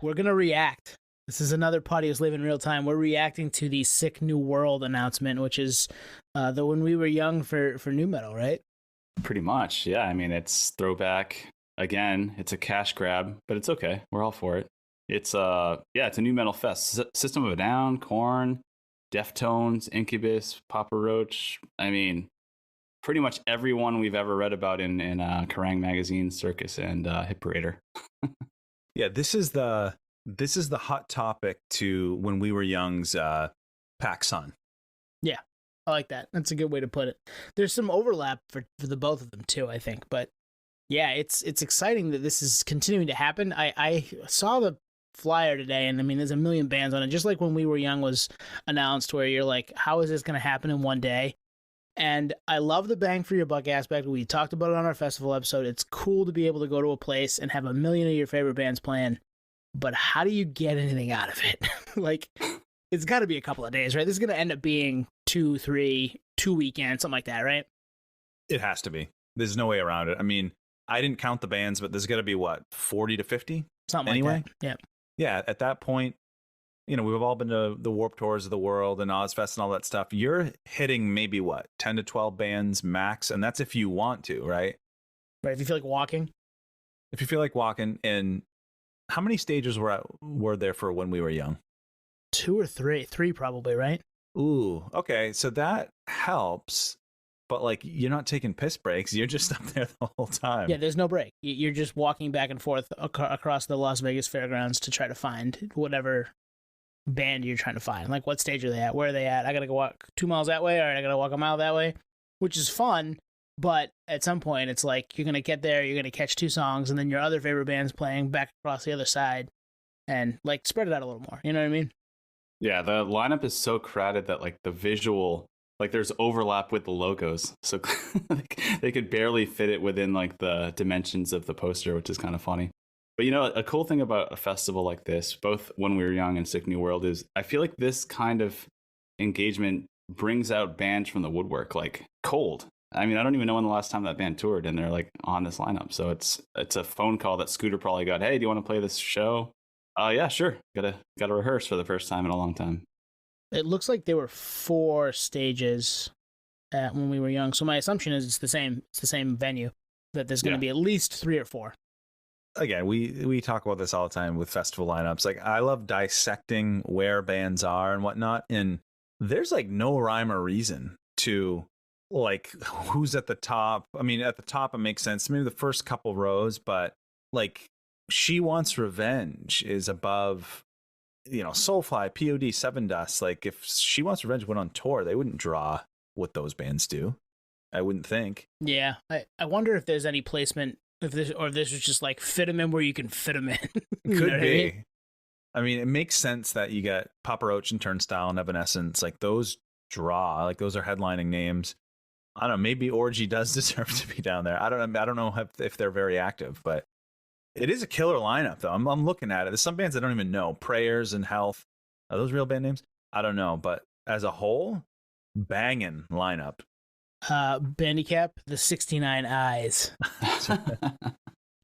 We're gonna react. This is another Potty Who's Living Real Time. We're reacting to the Sick New World announcement, which is the When We Were Young for new metal, right? Pretty much, yeah. I mean, it's throwback again. It's a cash grab, but it's okay. We're all for it. It's a new metal fest. System of a Down, Korn, Deftones, Incubus, Papa Roach. I mean, pretty much everyone we've ever read about in Kerrang magazine, Circus, and Hit Parader. Yeah, this is the hot topic to When We Were Young's PacSun. Yeah, I like that. That's a good way to put it. There's some overlap for the both of them too, I think. But yeah, it's exciting that this is continuing to happen. I saw the flyer today, and I mean, there's a million bands on it. Just like When We Were Young was announced, where you're like, how is this going to happen in one day? And I love the bang for your buck aspect. We talked about it on our festival episode. It's cool to be able to go to a place and have a million of your favorite bands playing. But how do you get anything out of it? Like, it's got to be a couple of days, right? This is going to end up being 2 weekends, something like that, right? It has to be. There's no way around it. I mean, I didn't count the bands, but there's got to be, what, 40 to 50? Something anyway? like that. Yeah. Yeah, at that point, we've all been to the Warped Tours of the world and Ozfest and all that stuff. You're hitting maybe, what, 10 to 12 bands max? And that's if you want to, right? Right, if you feel like walking. If you feel like walking. And how many stages were there for When We Were Young? 2 or 3. 3 probably, right? Ooh, okay. So that helps. But, like, you're not taking piss breaks. You're just up there the whole time. Yeah, there's no break. You're just walking back and forth across the Las Vegas fairgrounds to try to find whatever band you're trying to find. Like, what stage are they at? Where are they at? I got to go walk 2 miles that way, or I got to walk a mile that way, which is fun. But at some point, it's like you're going to get there, you're going to catch 2 songs, and then your other favorite band's playing back across the other side, and, like, spread it out a little more. You know what I mean? Yeah, the lineup is so crowded that, like, the visual, like, there's overlap with the logos. So like, they could barely fit it within, like, the dimensions of the poster, which is kind of funny. But, a cool thing about a festival like this, both When We Were Young and Sick New World, is I feel like this kind of engagement brings out bands from the woodwork, like Cold. I mean, I don't even know when the last time that band toured, and they're, like, on this lineup. So it's a phone call that Scooter probably got. Hey, do you want to play this show? Yeah, sure. Gotta rehearse for the first time in a long time. It looks like there were 4 stages When We Were Young. So my assumption is it's the same venue, that there's going to be at least 3 or 4. Again, we talk about this all the time with festival lineups. Like, I love dissecting where bands are and whatnot, and there's, like, no rhyme or reason to, like, who's at the top. I mean, at the top it makes sense, maybe the first couple rows, but, like, She Wants Revenge is above, Soulfly, POD, Seven Dust. Like, if She Wants Revenge went on tour, they wouldn't draw what those bands do, I wouldn't think. Yeah, I wonder if there's any placement, if this was just like fit them in where you can fit them in. Could be. I mean, it makes sense that you get Papa Roach and Turnstile and Evanescence. Like, those draw. Like, those are headlining names. I don't know. Maybe Orgy does deserve to be down there. I don't know if they're very active, but it is a killer lineup, though. I'm looking at it. There's some bands I don't even know. Prayers and Health. Are those real band names? I don't know. But as a whole, banging lineup. Bandicap, the 69 Eyes.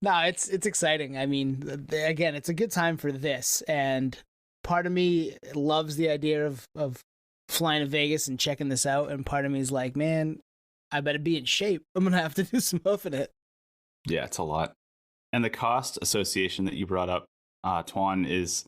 No, it's exciting. I mean, again, it's a good time for this. And part of me loves the idea of flying to Vegas and checking this out. And part of me is like, man, I better be in shape. I'm going to have to do some hoofing it. Yeah, it's a lot. And the cost association that you brought up, Tuan, is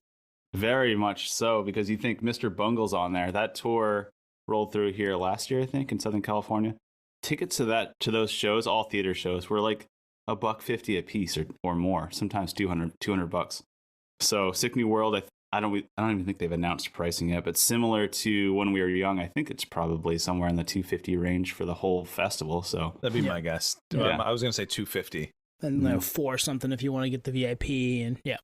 very much so, because you think Mr. Bungle's on there. That tour rolled through here last year, I think, in Southern California. Tickets to those shows, all theater shows, were like $150 a piece or more, sometimes $200. So Sick New World, I don't even think they've announced pricing yet, but similar to When We Were Young, I think it's probably somewhere in the $250 range for the whole festival. So that'd be my guess. Yeah. I was going to say $250. And 4 something if you want to get the VIP, and yeah.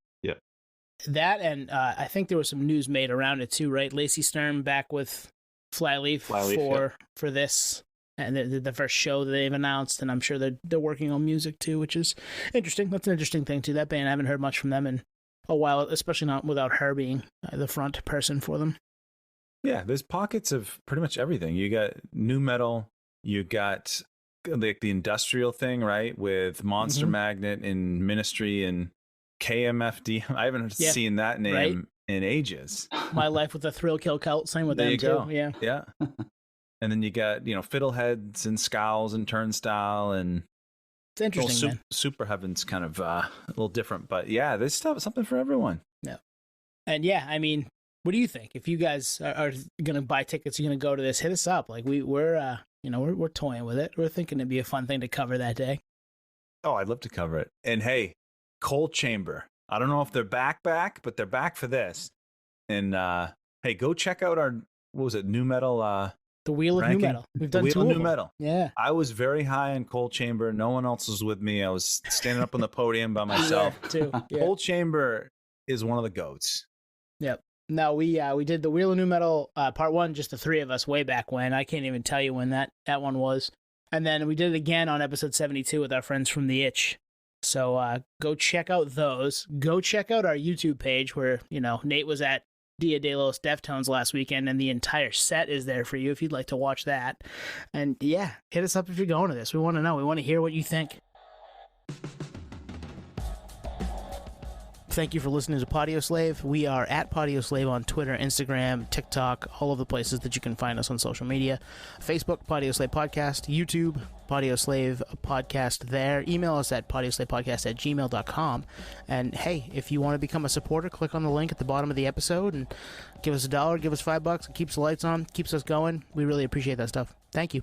That, and I think there was some news made around it too, right? Lacey Sturm back with Flyleaf for this, and the first show that they've announced, and I'm sure they're working on music too, which is interesting. That's an interesting thing too. That band, I haven't heard much from them in a while, especially not without her being the front person for them. Yeah, there's pockets of pretty much everything. You got new metal, you got like the industrial thing, right, with Monster Magnet and Ministry and KMFD. I haven't seen that name in ages. My Life with a Thrill Kill Cult. Same with There them you too. go. Yeah. Yeah. And then you got, Fiddleheads and Scowls and Turnstile and It's interesting, man. Super Heaven's kind of a little different, but yeah, there's something for everyone. Yeah. And yeah, I mean, what do you think? If you guys are going to buy tickets, you're going to go to this, hit us up. Like we're toying with it. We're thinking it'd be a fun thing to cover that day. Oh, I'd love to cover it. And hey, Cold Chamber. I don't know if they're back, but they're back for this. And hey, go check out our, what was it, new metal The Wheel of ranking? New Metal. We've done the two Wheel of of New them. Metal. Yeah. I was very high on Cold Chamber. No one else was with me. I was standing up on the podium by myself. Yeah, too. Yeah. Cold Chamber is one of the goats. Yep. No, we did the Wheel of New Metal part 1, just the 3 of us way back when. I can't even tell you when that one was. And then we did it again on episode 72 with our friends from The Itch. So go check out those. Go check out our YouTube page where, Nate was at Dia de los Deftones last weekend, and the entire set is there for you if you'd like to watch that. And yeah, hit us up if you're going to this. We want to know. We want to hear what you think. Thank you for listening to Podio Slave. We are at Podio Slave on Twitter, Instagram, TikTok, all of the places that you can find us on social media. Facebook, Podio Slave Podcast. YouTube, Podio Slave Podcast there. Email us at podioslavepodcast@gmail.com. And hey, if you want to become a supporter, click on the link at the bottom of the episode and give us $1, give us $5. It keeps the lights on, keeps us going. We really appreciate that stuff. Thank you.